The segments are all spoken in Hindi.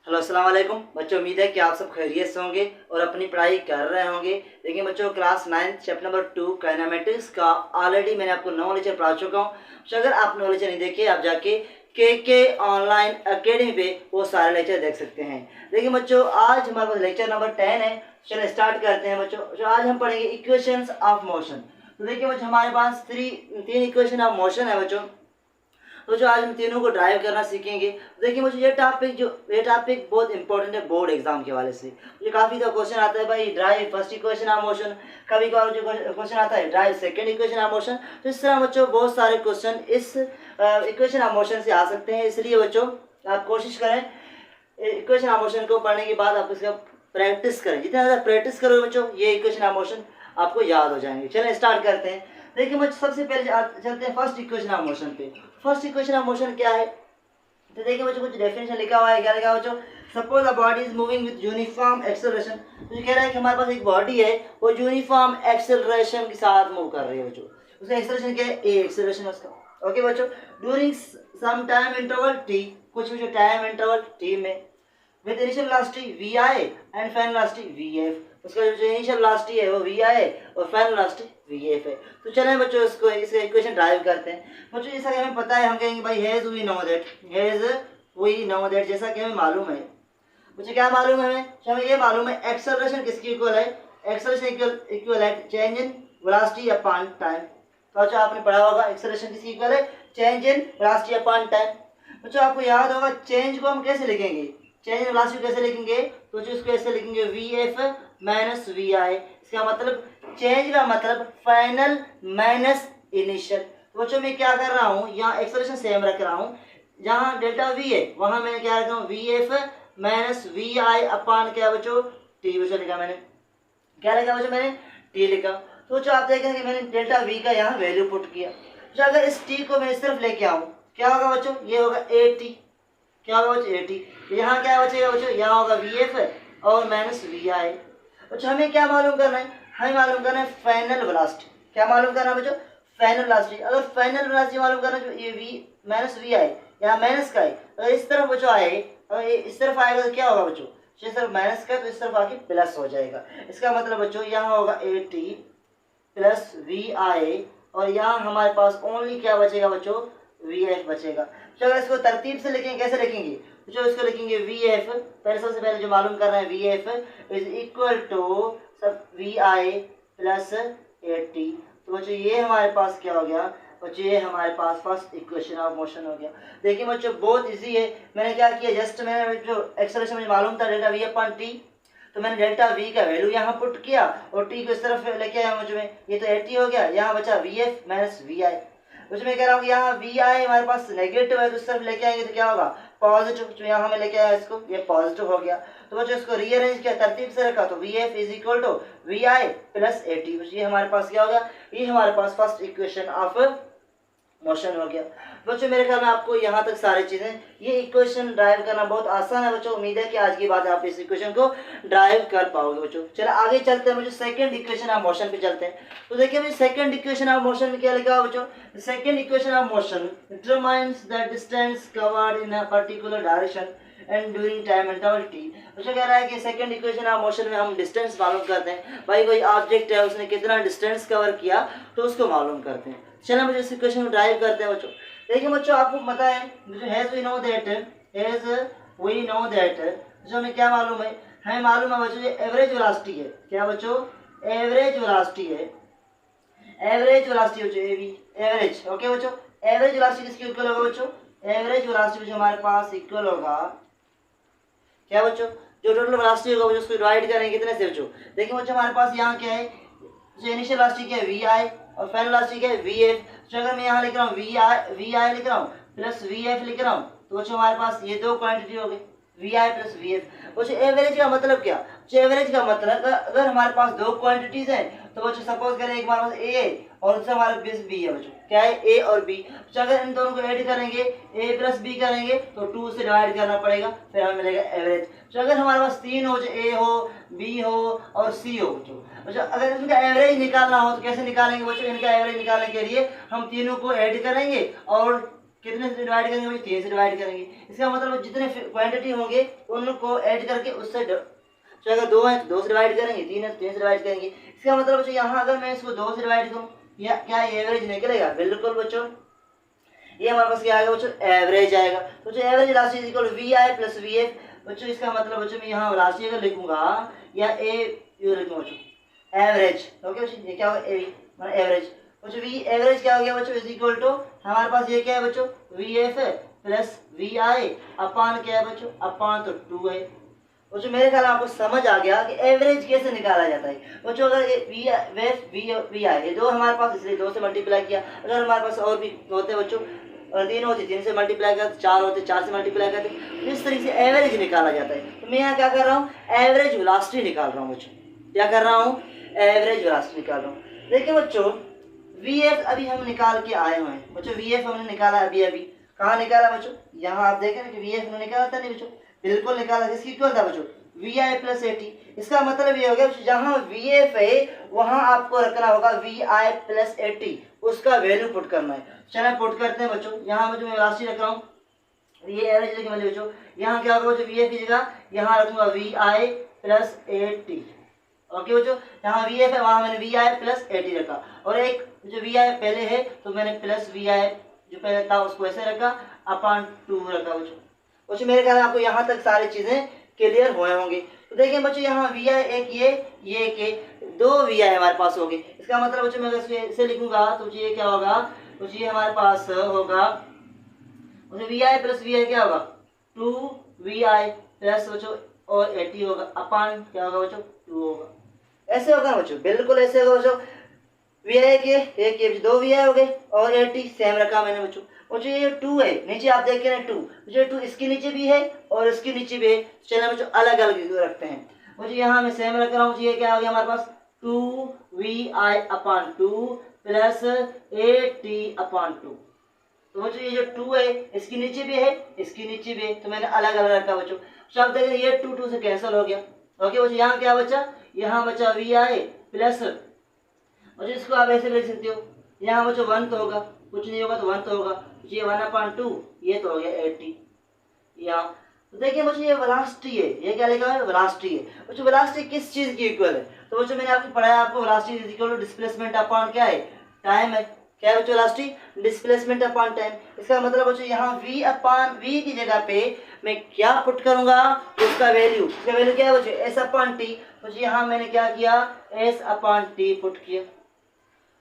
हेलो अस्सलाम वालेकुम बच्चों, उम्मीद है कि आप सब खैरियत से होंगे और अपनी पढ़ाई कर रहे होंगे। देखिए बच्चों, क्लास 9 चैप्टर नंबर 2 काइनेमेटिक्स का ऑलरेडी मैंने आपको 9 लेक्चर पढ़ा चुका हूँ। तो अगर आप 9 लेक्चर नहीं देखे, आप जाके के ऑनलाइन अकेडमी पे वो सारे लेक्चर देख सकते हैं। देखिए बच्चों, आज हमारे पास लेक्चर नंबर 10 है। चलिए स्टार्ट करते हैं बच्चों। जो आज हम पढ़ेंगे इक्वेशंस ऑफ मोशन। तो देखिए बच्चों, हमारे पास तीन इक्वेशन ऑफ मोशन है बच्चों। तो जो आज हम तीनों को ड्राइव करना सीखेंगे। देखिए मुझे ये टॉपिक बहुत इंपॉर्टेंट है बोर्ड एग्जाम के हवाले से। मुझे काफ़ी तो क्वेश्चन आता है भाई, drive first equation of motion, कभी कभार जो क्वेश्चन आता है drive second equation of motion. तो इस तरह बच्चों बहुत सारे क्वेश्चन इस इक्वेशन ऑफ मोशन से आ सकते हैं। इसलिए बच्चों आप कोशिश करें इक्वेशन ऑफ मोशन को पढ़ने के बाद आप इसका प्रैक्टिस करें। जितना ज़्यादा प्रैक्टिस करोगे बच्चों, ये इक्वेशन ऑफ मोशन आपको याद हो जाएंगे। चलें स्टार्ट करते हैं। देखिए बच्चों, सबसे पहले चलते हैं फर्स्ट इक्वेशन ऑफ मोशन पे। फर्स्ट इक्वेशन ऑफ मोशन क्या है? तो देखिए बच्चों, कुछ डेफिनेशन लिखा हुआ है। क्या लिखा हुआ बच्चों? Suppose a body is moving with uniform acceleration. तो ये कह रहा है कि हमारे पास एक बॉडी है, वो यूनिफॉर्म एक्सेलरेशन के साथ मूव कर रही है बच्चों। उसका एक्सेलरेशन क्या है? ए एक्सेलरेशन उसका। ओके बच्चों, during some time interval T, कुछ भी जो टाइम इंटरवल टी में, with initial velocity V I and final velocity V F. उसका जो इनिशियल वेलोसिटी है वो वी आई है और फाइनल वेलोसिटी वी एफ है। तो चलें बच्चों इसको इसका इक्वेशन ड्राइव करते हैं। बच्चों जैसा कि हमें पता है, हम कहेंगे भाई हैज वी नो दैट, जैसा कि हमें मालूम है। मुझे क्या मालूम है? हमें ये मालूम है एक्सेलरेशन किसकी इक्वल है? एक्सेलरेशन इक्वल है change in velocity upon time. तो बच्चों आपने पढ़ा होगा एक्सेलरेशन किसकी इक्वल है? Change in velocity upon time. बच्चों आपको याद होगा चेंज को हम कैसे लिखेंगे? चेंज इन वेलोसिटी कैसे लिखेंगे? तो जो इसको ऐसे लिखेंगे वी एफ माइनस वी आई। इसका मतलब चेंज का मतलब फाइनल माइनस इनिशियल। तो बच्चों मैं क्या कर रहा हूँ, यहाँ एक्सेलरेशन सेम रख रहा हूँ। जहाँ डेल्टा वी है वहाँ मैंने क्या रखा हूँ? वी एफ माइनस वी आई अपान क्या बच्चों? टी बच्चों लिखा मैंने। क्या लिखा बच्चों? मैंने टी लिखा। तो जो आप देखेंगे मैंने डेल्टा वी का यहाँ वैल्यू पुट किया। तो अगर इस टी को मैं इस तरफ लेके आऊँ, क्या होगा बच्चों? ये होगा ए टी। क्या होगा बच्चों? ए टी। यहाँ क्या बचेगा बच्चों? यहाँ होगा वी एफ और माइनस वी आई। बच्चों हमें क्या मालूम करना है? हमें मालूम करना है फाइनल वेलोसिटी। क्या मालूम करना है बच्चों? Final velocity. अगर फाइनल वेलोसिटी मालूम करना है, ये वी माइनस वी आई यहाँ माइनस का है, अगर इस तरफ बच्चों आए, अगर इस तरफ आएगा तो क्या होगा बच्चों? इस तरफ माइनस का तो इस तरफ आके प्लस हो जाएगा। इसका मतलब बच्चों यहाँ होगा ए टी प्लस वी आई और यहाँ हमारे पास ओनली क्या बचेगा बच्चों? वी एफ बचेगा। तो अगर इसको तरतीब से लिखेंगे, कैसे लिखेंगे? जो इसको लिखेंगे वी एफ, पहले सबसे पहले जो मालूम कर रहे हैं V F is equal to सब V I plus A T. तो बच्चों ये हमारे पास क्या हो गया बच्चों? ये हमारे पास फर्स्ट इक्वेशन ऑफ मोशन हो गया। देखिए बच्चों बहुत इजी है। मैंने क्या किया, जस्ट मैंने जो एक्सेलरेशन मुझे मालूम था डेल्टा वी अपॉन टी, तो मैंने डेल्टा वी का वैल्यू यहाँ पुट किया और टी को इस तरफ लेके आया मुझे में, ये तो ए टी हो गया। यहाँ बचा वी एफ माइनस वी आई। उसमें कह रहा हूँ यहाँ वी आई हमारे पास नेगेटिव है तो इस तरफ लेके आएंगे तो क्या होगा? पॉजिटिव। जो यहाँ हमें लेके आया इसको, ये पॉजिटिव हो गया। तो बच्चों इसको रीअरेंज किया, तरतीब से रखा, तो V F is equal to V I plus A T. ये हमारे पास क्या होगा? ये हमारे पास फर्स्ट इक्वेशन ऑफ मोशन हो गया। बच्चों मेरे ख्याल में आपको यहाँ तक सारी चीज़ें, ये इक्वेशन ड्राइव करना बहुत आसान है बच्चों। उम्मीद है कि आज की बात आप इस इक्वेशन को ड्राइव कर पाओगे बच्चों। चलो आगे चलते हैं, मुझे सेकंड इक्वेशन ऑफ मोशन पे चलते हैं। तो देखिए भाई सेकंड इक्वेशन ऑफ मोशन में क्या लिखा हुआ बच्चों? Second equation of motion determines the distance covered in a particular direction and during time interval T. बच्चों कह रहा है कि सेकंड इक्वेशन ऑफ मोशन में हम डिस्टेंस मालूम करते हैं। भाई कोई ऑब्जेक्ट है, उसने कितना डिस्टेंस कवर किया तो उसको मालूम करते हैं। चलो मुझे इस इक्वेशन को ड्राइव करते हैं बच्चों। देखिए बच्चों आपको पता है हैज वी नो दैट, जो हमें क्या मालूम है? हमें मालूम है बच्चों ये एवरेज वेलोसिटी है। क्या बच्चों? एवरेज वेलोसिटी है। एवरेज वेलोसिटी बच्चों एवरेज। ओके बच्चों, एवरेज वेलोसिटी किसकी इक्वल होगा बच्चों? एवरेज वेलोसिटी बच्चों हमारे पास इक्वल होगा क्या बच्चों? जो टोटल वेलोसिटी होगा बच्चों उसको डिवाइड करेंगे कितने से बच्चों? देखिए बच्चों हमारे पास यहाँ क्या है, जो इनिशियल वेलोसिटी क्या है वी आई और फाइनल वेलोसिटी क्या है वी एफ। तो अगर मैं यहाँ लिख रहा हूँ वी आई लिख रहा हूँ प्लस वी एफ लिख रहा हूँ, तो बच्चों हमारे पास ये दो क्वांटिटी हो गई V I plus V F. बच्चों एवरेज का मतलब क्या? जो एवरेज का मतलब अगर हमारे पास दो क्वांटिटीज हैं तो बच्चों सपोज करें एक हमारे पास ए और दूसरा हमारे पास बी है बच्चों। क्या है? ए और बी। तो अगर इन दोनों को ऐड करेंगे, ए प्लस बी करेंगे तो 2 से डिवाइड करना पड़ेगा, फिर हमें मिलेगा एवरेज। तो अगर हमारे पास तीन हो, जो ए हो, बी हो और सी हो बच्चों, अगर इनका एवरेज निकालना हो तो कैसे निकालेंगे बच्चों? इनका एवरेज निकालने के लिए हम तीनों को ऐड करेंगे और कितने से डिवाइड करेंगे बच्चों, 3 से डिवाइड करेंगे। इसका मतलब जितने क्वांटिटी होंगे उनको ऐड करके उससे तो अगर 2 है तो 2 से डिवाइड करेंगे, 3 है तो 3 से डिवाइड करेंगे। इसका मतलब बच्चों यहाँ अगर मैं इसको 2 से डिवाइड करूँ या क्या एवरेज निकलेगा? बिल्कुल बच्चों, ये हमारे पास क्या आएगा बच्चों? एवरेज आएगा। तो जो एवरेज राशि is equal V I plus V F बच्चों। इसका मतलब बच्चों मैं यहाँ राशि अगर लिखूंगा या ए यू लिखूंगा बच्चों एवरेज। ओके बच्चों, ये क्या होगा? ए मतलब एवरेज बच्चों। वी एवरेज क्या हो गया बच्चों? इज इक्वल टू हमारे पास ये क्या है बच्चों? वी एफ प्लस वी आई अपान क्या है बच्चों? अपान तो 2 है बच्चों। मेरे ख्याल में आपको समझ आ गया कि एवरेज कैसे निकाला जाता है बच्चों। अगर ये वी आई ये दो हमारे पास, इसलिए 2 से मल्टीप्लाई किया। अगर हमारे पास और भी होते बच्चों, और 3 होती 3 से मल्टीप्लाई करते, 4 होते 4 से मल्टीप्लाई करते, तो इस तरीके से एवरेज निकाला जाता है। तो मैं यहाँ क्या कर रहा हूँ? एवरेज वेलोसिटी निकाल रहा हूँ बच्चों। क्या कर रहा हूँ? एवरेज वेलोसिटी निकाल रहा हूँ। देखिए बच्चों, वी एफ अभी हम निकाल के आए हुए हैं बच्चों। वी एफ हमने निकाला अभी अभी। कहाँ निकाला बच्चों? यहाँ आप देखें कि वी एफ हमने निकाला था नहीं बच्चों? बिल्कुल निकाला। किसकी इक्वल था बच्चों? V I plus A T. इसका मतलब ये हो गया जहाँ वी एफ है वहाँ आपको रखना होगा V I plus A T, उसका वैल्यू पुट करना है। चलो पुट करते हैं बच्चों। यहाँ बच्चों मैं राशि रख रहा हूँ, ये एवरेज लिखने वाले बच्चों। यहाँ क्या होगा बच्चों? वी एफ की जगह यहाँ रखूंगा V I plus A T. Okay बच्चों, यहाँ वी एफ है वहाँ मैंने V I plus A T रखा, और एक जो वी आई पहले है तो मैंने प्लस वी आई जो पहले था उसको ऐसे रखा, अपान 2 रखा बच्चों। बच्चों मेरे ख्याल में आपको यहाँ तक सारी चीजें क्लियर हुए होंगे। तो देखिए बच्चों, यहाँ वी आई एक ये के 2 वी आई हमारे पास होंगे। इसका मतलब बच्चों मैं अगर इसे लिखूंगा तो ये क्या होगा? तो ये हमारे पास होगा वी आई प्लस वी आई क्या होगा? 2 वी आई प्लस बच्चों और 80 होगा, अपान क्या होगा बच्चों? 2 होगा। ऐसे होगा ना बच्चों? बिल्कुल ऐसे होगा बच्चों। वी आई के एक ये 2 वी आई हो गए और 80 सेम रखा मैंने बच्चों। बच्चों ये 2 है, नीचे आप देख रहे हैं 2, मुझे 2 इसके नीचे भी है और इसके नीचे भी है। चलिए बच्चों अलग अलग रखते हैं। मुझे यहाँ मैं सेम रख रहा हूँ। ये क्या हो गया हमारे पास? 2 वी आई अपान 2 प्लस 80 अपान 2। तो बच्चों ये जो 2 है इसके नीचे भी है, इसके नीचे भी है, तो मैंने अलग अलग रखा बच्चों। तो आप देख रहे हैं ये 2 2 से कैंसिल हो गया। ओके बच्चों, यहाँ क्या बचा? यहाँ बचा वी आई प्लस, और इसको आप ऐसे लिख सकते हो, यहाँ बच्चों 1 तो होगा, कुछ नहीं होगा तो 1 तो होगा। ये 1/2 ये तो हो गया 80 यहाँ। तो देखिए बच्चों ये वेलोसिटी है, ये क्या लिखा है? वेलोसिटी है बच्चों। वेलोसिटी किस चीज की इक्वल है? तो बच्चों मैंने आपको पढ़ाया, आपको velocity is equal to displacement upon क्या है? टाइम है। क्या है बच्चों? Velocity displacement upon time. इसका मतलब बच्चों यहाँ v अपॉन v की जगह पे मैं क्या पुट करूंगा? उसका वैल्यू। इसका वैल्यू क्या है बच्चों? s upon T. बच्चों यहाँ मैंने क्या किया? s अपॉन टी पुट किया।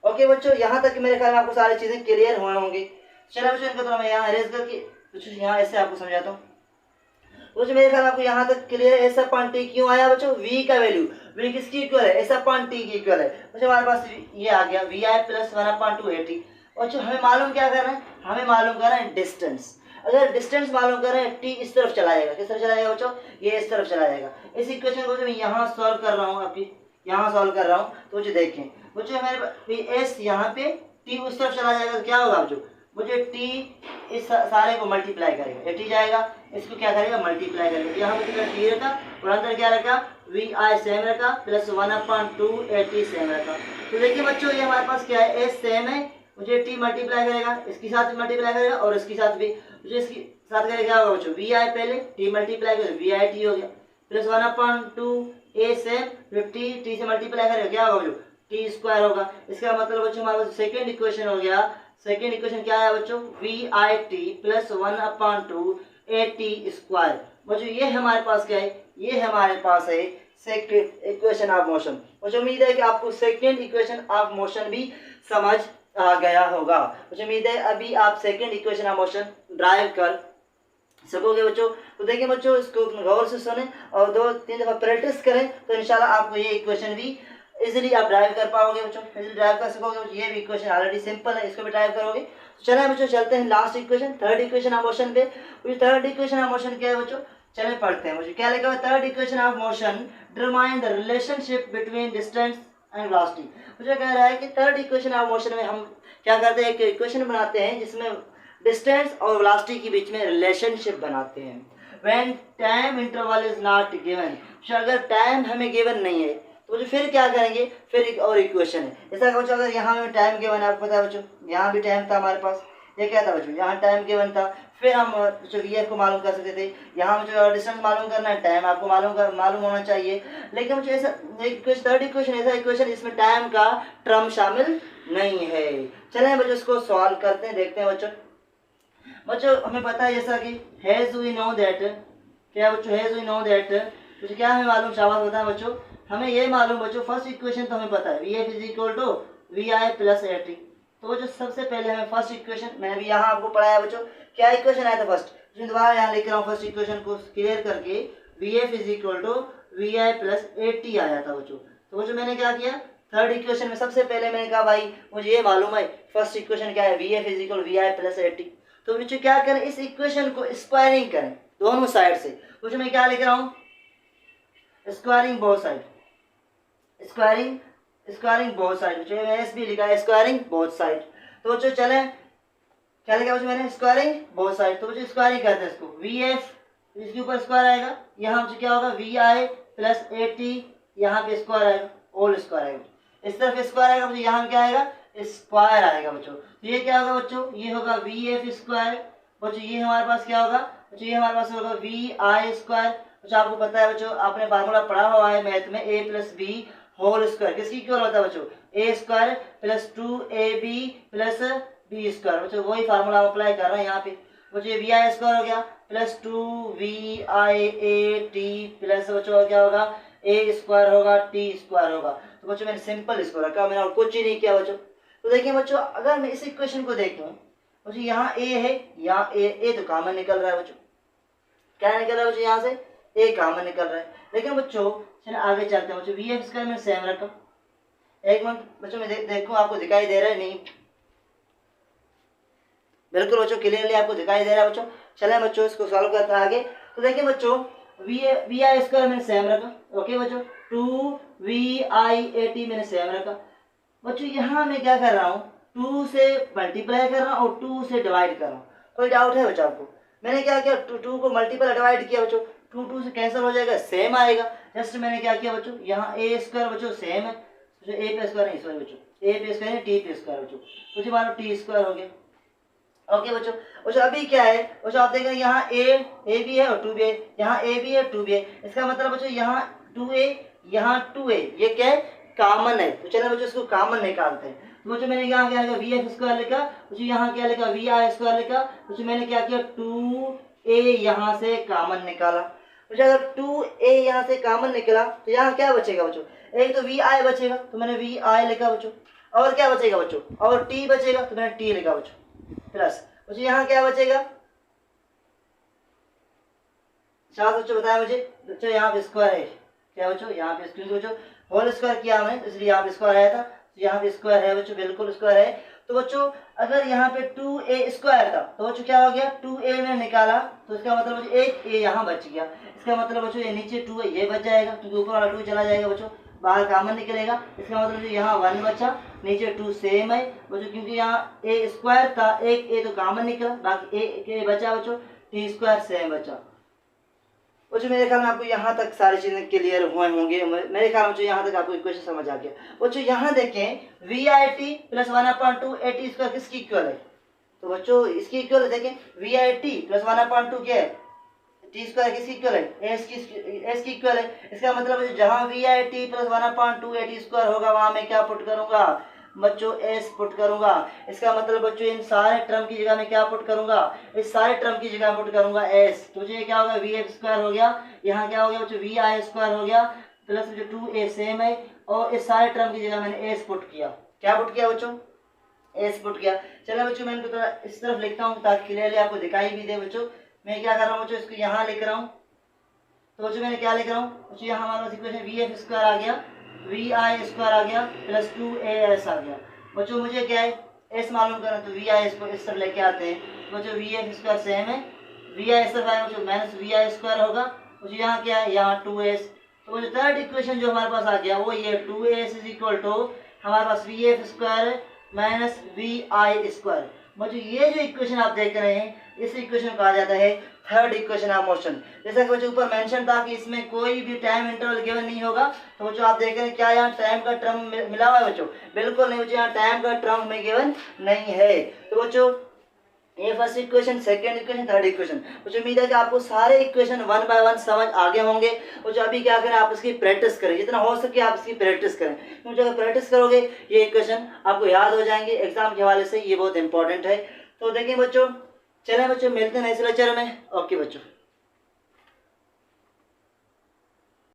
ओके बच्चों, यहाँ तक मेरे ख्याल में आपको सारी चीजें क्लियर हुए होंगे। चलो बच्चों इनको थोड़ा मैं यहाँ अरेंज करके बच्चों यहाँ ऐसे आपको समझाता हूँ। बच्चों मेरे ख्याल में आपको यहाँ तक क्लियर है। एस अपॉन टी क्यों आया बच्चों? v का वैल्यू, v किसकी इक्वल है? एस अपॉन टी की इक्वल है। बच्चों हमारे पास ये आ गया वी आई प्लस 1/2 80। बच्चों हमें मालूम क्या करना है? हमें मालूम करना है डिस्टेंस। अगर डिस्टेंस मालूम कर रहे हैं, टी इस तरफ चला जाएगा। किस तरफ चला जाएगा बच्चों? ये इस तरफ चला जाएगा। इस इक्वेशन को मैं यहाँ सॉल्व कर रहा हूँ, आपकी यहाँ सॉल्व कर रहा हूँ। तो मुझे देखें बच्चों, हमारे एस यहाँ पे, टी उस तरफ चला जाएगा तो क्या होगा बच्चों? मुझे टी इस सारे को मल्टीप्लाई करेगा, टी जाएगा, इसको क्या करेगा? मल्टीप्लाई करेगा। यहाँ पे टी रखा और अंदर क्या रखा? वी आई सेम रखा प्लस 1/2 80 सेम रखा। तो देखिए बच्चों ये हमारे पास क्या है? एस सेम है, मुझे टी मल्टीप्लाई करेगा, इसके साथ भी मल्टीप्लाई करेगा और इसके साथ भी, मुझे इसके साथ करेगा क्या होगा बच्चों? वी आई पहले टी मल्टीप्लाई करेगा, वी आई टी हो गया प्लस 1/2 ए सेम, फिर टी से मल्टीप्लाई करेगा क्या होगा बच्चों? टी स्क्वायर होगा। इसका मतलब बच्चों हमारे पास सेकेंड इक्वेशन हो गया। सेकेंड इक्वेशन क्या है बच्चों? V I T plus 1/2 A T square. बच्चों ये हमारे पास क्या है? ये हमारे पास है सेकेंड इक्वेशन ऑफ मोशन। मुझे उम्मीद है कि आपको सेकेंड इक्वेशन ऑफ मोशन भी समझ आ गया होगा। मुझे उम्मीद है अभी आप second equation of motion drive कर सकोगे बच्चों। तो देखिए बच्चों इसको गौर से सुने और 2-3 दफा प्रैक्टिस करें तो इंशाल्लाह आपको ये इक्वेशन भी इजीली आप ड्राइव कर पाओगे बच्चों, इजीली ड्राइव कर सकोगे बच्चों। ये भी इक्वेशन ऑलरेडी सिंपल है, इसको भी ड्राइव करोगे। तो चलिए बच्चों चलते हैं last equation, third equation of motion पे। थर्ड इक्वेशन ऑफ मोशन क्या है बच्चों? चलिए पढ़ते हैं। मुझे क्या लिखा हुआ? Third equation of motion determine the relationship between distance and velocity. मुझे कह रहा है कि थर्ड इक्वेशन ऑफ मोशन में हम क्या करते हैं? एक इक्वेशन बनाते हैं जिसमें डिस्टेंस और वेलोसिटी के बीच में रिलेशनशिप बनाते हैं। When time interval is not given, अगर टाइम हमें गिवन नहीं है तो जो फिर क्या करेंगे? फिर एक और इक्वेशन है। जैसा कि बच्चों अगर यहाँ में टाइम गिवन है, आपको पता है बच्चों यहाँ भी टाइम था हमारे पास, ये क्या था बच्चों, यहाँ टाइम गिवन था। फिर हम बच्चों वी एफ को मालूम कर सकते थे। यहाँ बच्चों डिस्टेंस मालूम करना है, टाइम आपको मालूम होना चाहिए। लेकिन बच्चों ऐसा एक थर्ड इक्वेशन ऐसा इक्वेशन जिसमें टाइम का टर्म शामिल नहीं है। चलें बच्चों इसको सॉल्व करते हैं, देखते हैं बच्चों। बच्चों हमें पता है जैसा कि हैज वी नो दैट, क्या बच्चों हैज वी नो दैट, बच्चों क्या हमें मालूम, शाबाश बताएं बच्चों। हमें ये मालूम बच्चों फर्स्ट इक्वेशन तो हमें पता है V F is equal to V I plus A T. तो बच्चों सबसे पहले हमें फर्स्ट इक्वेशन, मैंने भी यहाँ आपको पढ़ाया बच्चों, क्या इक्वेशन आया था फर्स्ट, मैं दोबारा यहाँ लिख रहा हूँ फर्स्ट इक्वेशन को क्लियर करके, V F is equal to V I plus A T आया था बच्चों। तो बच्चों मैंने क्या किया, थर्ड इक्वेशन में सबसे पहले मैंने कहा भाई मुझे ये मालूम है फर्स्ट इक्वेशन क्या है, V F is equal V I plus A T. तो बच्चों क्या करें, इस इक्वेशन को स्क्वायरिंग करें दोनों साइड से। बच्चों मैं क्या लिख रहा हूँ, squaring both side, squaring both side, बच्चों मैंने एस भी लिखा है स्क्वायरिंग बोथ साइड। तो बच्चों चले क्या लिखा बच्चों मैंने, स्क्वायरिंग बोथ साइड। तो बच्चों स्क्वायरिंग करते हैं इसको, वी एफ इसके ऊपर स्क्वायर आएगा, यहाँ बच्चों क्या होगा V I plus A T, यहाँ पे स्क्वायर आएगा, होल स्क्वायर आएगा, इस तरफ स्क्वायर आएगा बच्चों, यहाँ क्या आएगा स्क्वायर आएगा बच्चों। तो ये क्या होगा बच्चों, ये होगा वी एफ स्क्वायर। बच्चों ये हमारे पास क्या होगा बच्चों, ये हमारे पास होगा वी आई स्क्वायर। बच्चों आपको पता है बच्चों, आपने फार्मूला पढ़ा हुआ है मैथ में, A plus B whole square किसकी इक्वल होता है बच्चों, A square plus 2ab plus B square. बच्चों वही फार्मूला हम अप्लाई कर रहे हैं यहाँ पे। बच्चों ये वी आई स्क्वायर हो गया प्लस 2VIAT प्लस बच्चों क्या होगा ए स्क्वायर होगा टी स्क्वायर होगा। तो बच्चों मैंने सिंपल इसको रखा, मैंने और कुछ ही नहीं किया बच्चों। तो देखिए बच्चों अगर मैं इस इक्वेशन को देखूं बच्चों, यहाँ ए है, यहाँ ए तो कॉमन निकल रहा है बच्चों, क्या निकल रहा है बच्चों, यहाँ से ए कॉमन निकल रहा है। लेकिन बच्चों चलिए आगे चलते हैं बच्चों, वी एफ स्क्वायर में सेम रखा, एक मिनट बच्चों मैं देखूं आपको दिखाई दे रहा है नहीं, बिल्कुल बच्चों क्लियरली आपको दिखाई दे रहा है बच्चों। चलें बच्चों इसको सॉल्व करते हैं आगे। तो देखिए बच्चों वी आई स्क्वायर मैंने सेम रखा, ओके बच्चों 2VIAT मैंने सेम रखा। बच्चों यहाँ मैं क्या कर रहा हूँ, 2 से मल्टीप्लाई कर रहा हूँ और 2 से डिवाइड कर रहा हूँ। कोई डाउट है बच्चों आपको, मैंने क्या किया 2 को मल्टीप्लाई डिवाइड किया बच्चों, 2 से कैंसिल हो जाएगा, सेम आएगा। जस्ट मैंने क्या किया बच्चों, यहाँ ए स्क्वायर बच्चों सेम है, ए पे स्क्वायर नहीं सॉरी बच्चों, ए पे स्क्वायर टी पे स्क्वायर बच्चों, तो मान लो टी स्क्वायर हो गया। ओके बच्चों, बच्चों अभी क्या है बच्चों, आप देख रहे हैं यहाँ ए भी है और 2 भी है, यहाँ ए भी है 2 भी है, इसका मतलब बच्चों यहाँ 2a यहाँ 2a, ये क्या है कॉमन है। तो चलो बच्चों इसको कॉमन निकालते हैं। तो बच्चों मैंने यहाँ क्या लिखा वी एफ स्क्वायर लिखा, बच्चों यहाँ क्या लिखा वी आई स्क्वायर लिखा। बच्चों मैंने क्या किया 2a यहाँ से कॉमन निकाला। बच्चों अगर 2a यहाँ से कॉमन निकला तो यहाँ क्या बचेगा बच्चों, एक तो वी आई बचेगा तो मैंने वी आई लिखा बच्चों, और क्या बचेगा बच्चों, और टी बचेगा तो मैंने टी लिखा बच्चों, प्लस बच्चों यहाँ क्या बचेगा, शायद बच्चों बताया मुझे बच्चों, यहाँ पे स्क्वायर है क्या बच्चों, यहाँ पे स्क्वायर बच्चों होल स्क्वायर किया हमने तो इसलिए यहाँ पे स्क्वायर आया था, तो यहाँ पे स्क्वायर है बच्चों, बिल्कुल स्क्वायर है। तो बच्चों अगर यहाँ पे 2a स्क्वायर था तो बच्चों क्या हो गया 2a में निकाला तो इसका मतलब बच्चों एक a यहाँ बच गया, इसका मतलब बच्चों ये नीचे 2 है ये बच जाएगा क्योंकि ऊपर वाला 2 चला जाएगा बच्चों, बाहर कॉमन निकलेगा, इसका मतलब यहाँ 1 बचा, नीचे 2 सेम है बच्चों, क्योंकि यहाँ a स्क्वायर था एक a तो कॉमन निकला, बाकी a बचा बच्चों, टी स्क्वायर सेम बचा। बच्चों मेरे ख्याल में आपको यहाँ तक सारी चीजें क्लियर हुए होंगे, मेरे ख्याल में यहाँ तक आपको इक्वेशन समझ आ गया। बच्चों यहाँ देखें V I T plus 1/2 A T square किसकी इक्वल है, तो बच्चों इसकी इक्वल है, देखें वी आई टी प्लस 1/2 क्या है, टी स्क्वायर किसकी इक्वल है, एस की इक्वल है। इसका मतलब जहाँ V I T plus 1/2 A T square होगा वहाँ मैं क्या पुट करूंगा बच्चों एस पुट करूंगा। इसका मतलब बच्चों इन सारे टर्म की जगह में क्या पुट करूंगा, इस सारे टर्म की जगह पुट करूंगा एस, तो ये क्या होगा वी एफ स्क्वायर हो गया, यहाँ क्या हो गया बच्चों वी आई स्क्वायर हो गया प्लस जो 2a सेम है, और इस सारे टर्म की जगह मैंने एस पुट किया, क्या पुट किया बच्चों एस पुट किया। चलो बच्चों मैं इनको थोड़ा इस तरफ लिखता हूँ ताकि क्लियरली आपको दिखाई भी दे बच्चों। मैं क्या कर रहा हूँ बच्चों, इसको यहाँ लिख रहा हूँ, तो बच्चों मैंने क्या लिख रहा हूँ बच्चों, यहाँ हमारे पास इक्वेशन वी एफ स्क्वायर आ गया, वी आई स्क्वायर आ गया प्लस 2as आ गया। बच्चों मुझे क्या है एस मालूम करना, तो वी आई इसको इस तरफ लेके आते हैं बच्चों, वी एफ स्क्वायर सेम है, वी आई इस तरफ आएगा बच्चों माइनस वी आई स्क्वायर होगा बच्चों, यहाँ क्या है यहाँ 2s। तो बच्चों थर्ड इक्वेशन जो हमारे पास आ गया वो ये 2as इज इक्वल टू हमारे पास V F square minus V I square. बच्चों ये जो इक्वेशन आप देख रहे हैं इस इक्वेशन को कहा जाता है थर्ड इक्वेशन ऑफ मोशन। जैसा कि बच्चों ऊपर मेंशन था कि इसमें कोई भी टाइम इंटरवल गिवन नहीं होगा, तो बच्चों आप देख रहे हैं क्या यहाँ टाइम का टर्म मिला हुआ है बच्चों, बिल्कुल नहीं बच्चों यहाँ टाइम का टर्म में गिवन नहीं है। तो बच्चों ये first equation, second equation, third equation. मुझे उम्मीद है कि आपको सारे इक्वेशन वन बाय वन समझ आ गए होंगे। और जो अभी क्या करें, आप इसकी प्रैक्टिस करें, जितना हो सके आप इसकी प्रैक्टिस करें, क्योंकि अगर प्रैक्टिस करोगे ये इक्वेशन आपको याद हो जाएंगे। एग्जाम के हवाले से ये बहुत इंपॉर्टेंट है। तो देखिए बच्चों, चलें बच्चों, मिलते हैं नेक्स्ट लेक्चर में। ओके बच्चों।